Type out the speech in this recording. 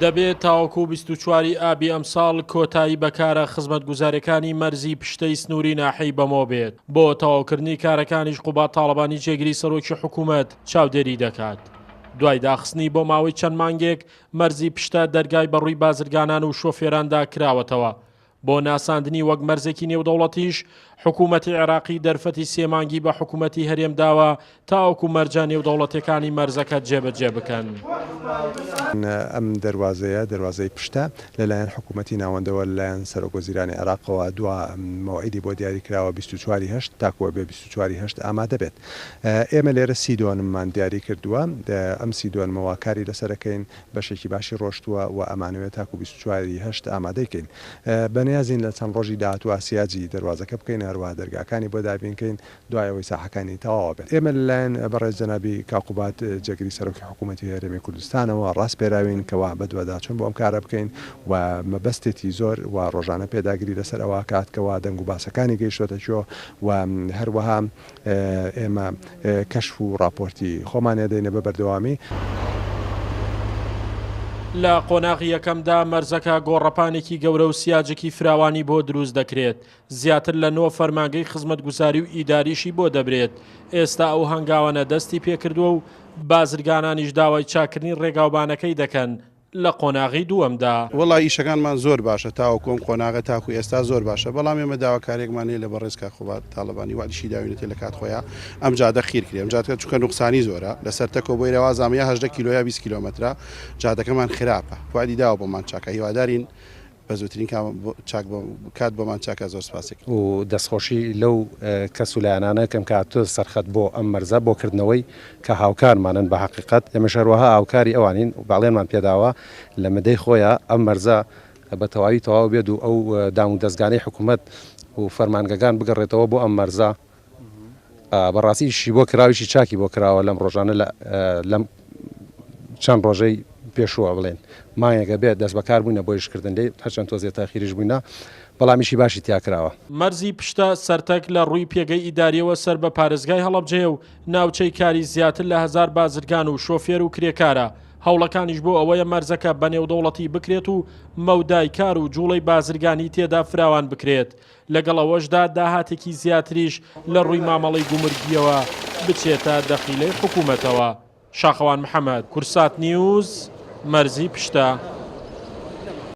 دەبێت تاوەکو 24 ئابی ئەمساڵ کۆتایی بەکارە خزمەتگوزاریەکانی مەرزی پشتەی سنووری ناحەی بەمۆ بێت. بۆ تەواوکردنی کارەکانیش قوباد تاڵەبانی جێگیری سەرۆکی حکوومەت چاودێری دەکات. دوای داخستنی بۆ ماوەی چەند مانگێک مەرزی پشتە دەرگای بەڕووی بازرگانان و شۆفێراندا کراوەتەوە. بۆ ناساندنی وەک مەرزێکی نێودەوڵەتیش حکوومەتی عێراقی دەرفەتی سێمانگی بە حکوومەتی هەرێم داوە تاوەکو مەرجە نێودەوڵەتیەکانی مەرزەکە جێبەجێ بکەن. ئەم دەروازەی پشتە لەلایەن حکوومەتی ناوەندەوە لەلایەن سەرۆکوەزیرانی عێراقەوە دوا مەوعیدی بۆ دیاریکراوە 24/8 تاکووە بێ 24/8 ئامادە بێت. ئێمە لێرە سیدۆنممان دیاری کردووە. ئەم سیدۆنمەوە کاری لەسەرەکەین بەشێکی باشی ڕۆشتووە و ئەمانەوێت تاکو 24/8 ئامادەیکەین. بەنیازین لە چەند ڕۆژی داهاتووە سیاجی دەروازەکە بکەین، هەروە دەرگاکانی بۆ دابینکەین دوایەوەی ساحەکانی تەواوە بێت. ئێمە لەلایەن بەڕێز جەنابی قوباد جێگیری سەرۆکی حکوومەتی هەرێمی کوردستانەوە ڕاستپێراوین کەوا بەدوەدا چۆن بۆ ئەم کارە بکەین و مەبەستێتی زۆر و ڕۆژانە پێداگیری لەسەر ئەوە کاتکەوە دەنگ و باسەکانی گەیشتۆتە چۆ و هەروەها ئێمە کەشف و راپۆرتی خۆمانێ دەینە بە بەردەوامی. لە قۆناغی یەکەمدا مەرزەکە گۆڕەپانێکی گەورە و سیاجێکی فراوانی بۆ دروست دەکرێت. زیاتر لە 9 فەرمانگەی خزمەتگوزاری و ئیداریشی بۆ دەبرێت. ئێستا ئەو هەنگاوانە دەستی پێکردووە و بازرگانانیش داوای چاکردنی ڕێگاوبانەکەی دەکەن. لە قۆناغی دووەمدا وڵی ئیشەکانمان زۆر باشە تاوەکۆم قۆناغە تاکو ئێستا زۆر باشە، بەڵام ئێمە داواکارێکمانەیە لە بەڕێزکە قوباد تاڵەبانی وادیشی داوینێتێ لە کات خۆیان ئەم جادە خیرکرێ. ئەم جادەکە چونکە نوقسانی زۆرە لەسەر تەکۆ بۆی ڕێوا زامیە 18 کیلۆیا 20 کیلۆمەترە جادەکەمان خراپە. وادی داوە بۆمان چاکە، هیوادارین بە زووترین کات بۆمان چاکە. زۆر سپاسێک و دەستخۆشی لەو کەسولایانانە کەم کاتۆ سەرخەت بۆ ئەم مەرزە بۆ کردنەوەی کە هاوکارمانن بە حقیقت ئێمە شەروەها هاوکاری ئەوانین و باڵێنمان پێداوە لە مدەی خۆیان ئەم مەرزە بە تەواوی تەواو بێت و ئەو دام و دەستگانەی حکوومەت و فەرمانگەکان بگەڕێتەوە بۆ ئەم مەرزە. بەڕاستیشی بۆ کراویشی چاکی بۆ کراوە لەم ڕۆژانە لەم چەند ڕۆژەی پێشووە بڵێن مایەگە بێت دەست بەکار بووینە بۆ یشکردن لێ هەرچەند تۆزێت تاخیریش بووینە، بەڵامیشی باشی تیاکراوە. مەرزی پشتە سەرتەک لە ڕووی پێگەی ئیداریەوە سەر بە پارێزگای هەڵەبجێ و ناوچەی کاری زیاتر لە 1000 بازرگان و شۆفێر و کرێکارە. هەوڵەکانیش بۆ ئەوەیە مەرزەکە بە نێودەوڵەتی بکرێت و مەودای کار و جوڵەی بازرگانی تێدا فراوان بکرێت. لەگەڵەوەشدا داهاتێکی زیاتریش لە ڕووی مامەڵەی گومرگیەوە بچێتە دەخیلەی حکوومەتەوە. شاخەوان محەممەد، کوردسات نیوز، مەرزی پشتە.